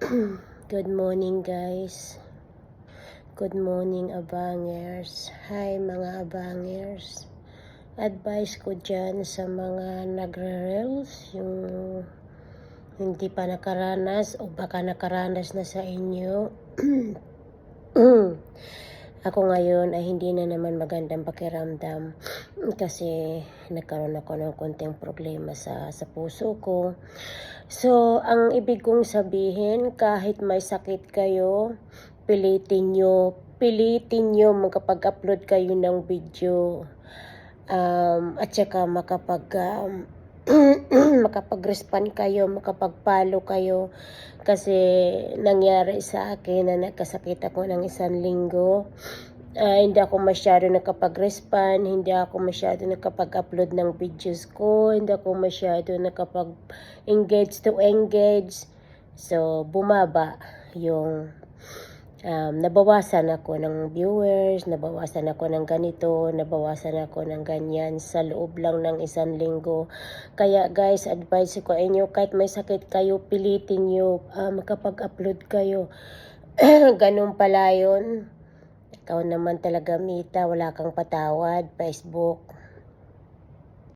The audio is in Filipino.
Good morning guys. Good morning abangers. Hi mga abangers. Advice ko dyan sa mga nagre-reels, yung hindi pa nakaranas o baka nakaranas na sa inyo. Ako ngayon ay hindi na naman magandang pakiramdam kasi nagkaroon ako ng konting problema sa puso ko. So, ang ibig kong sabihin, kahit may sakit kayo, pilitin nyo makapag-upload kayo ng video. At saka makapag-respond kayo, makapag-follow kayo. Kasi nangyari sa akin na nagkasakit ako ng 1 linggo. Hindi ako masyado nakapag-respond, hindi ako masyado nakapag-upload ng videos ko, hindi ako masyado nakapag-engage to engage. So, bumaba yung nabawasan ako ng viewers, nabawasan ako ng ganito, nabawasan ako ng ganyan sa loob lang ng 1 linggo. Kaya guys, advice ko inyo, kahit may sakit kayo, pilitin nyo makapag-upload kayo. Ganun pala yun. Ikaw naman talaga, Mita, wala kang patawad, Facebook.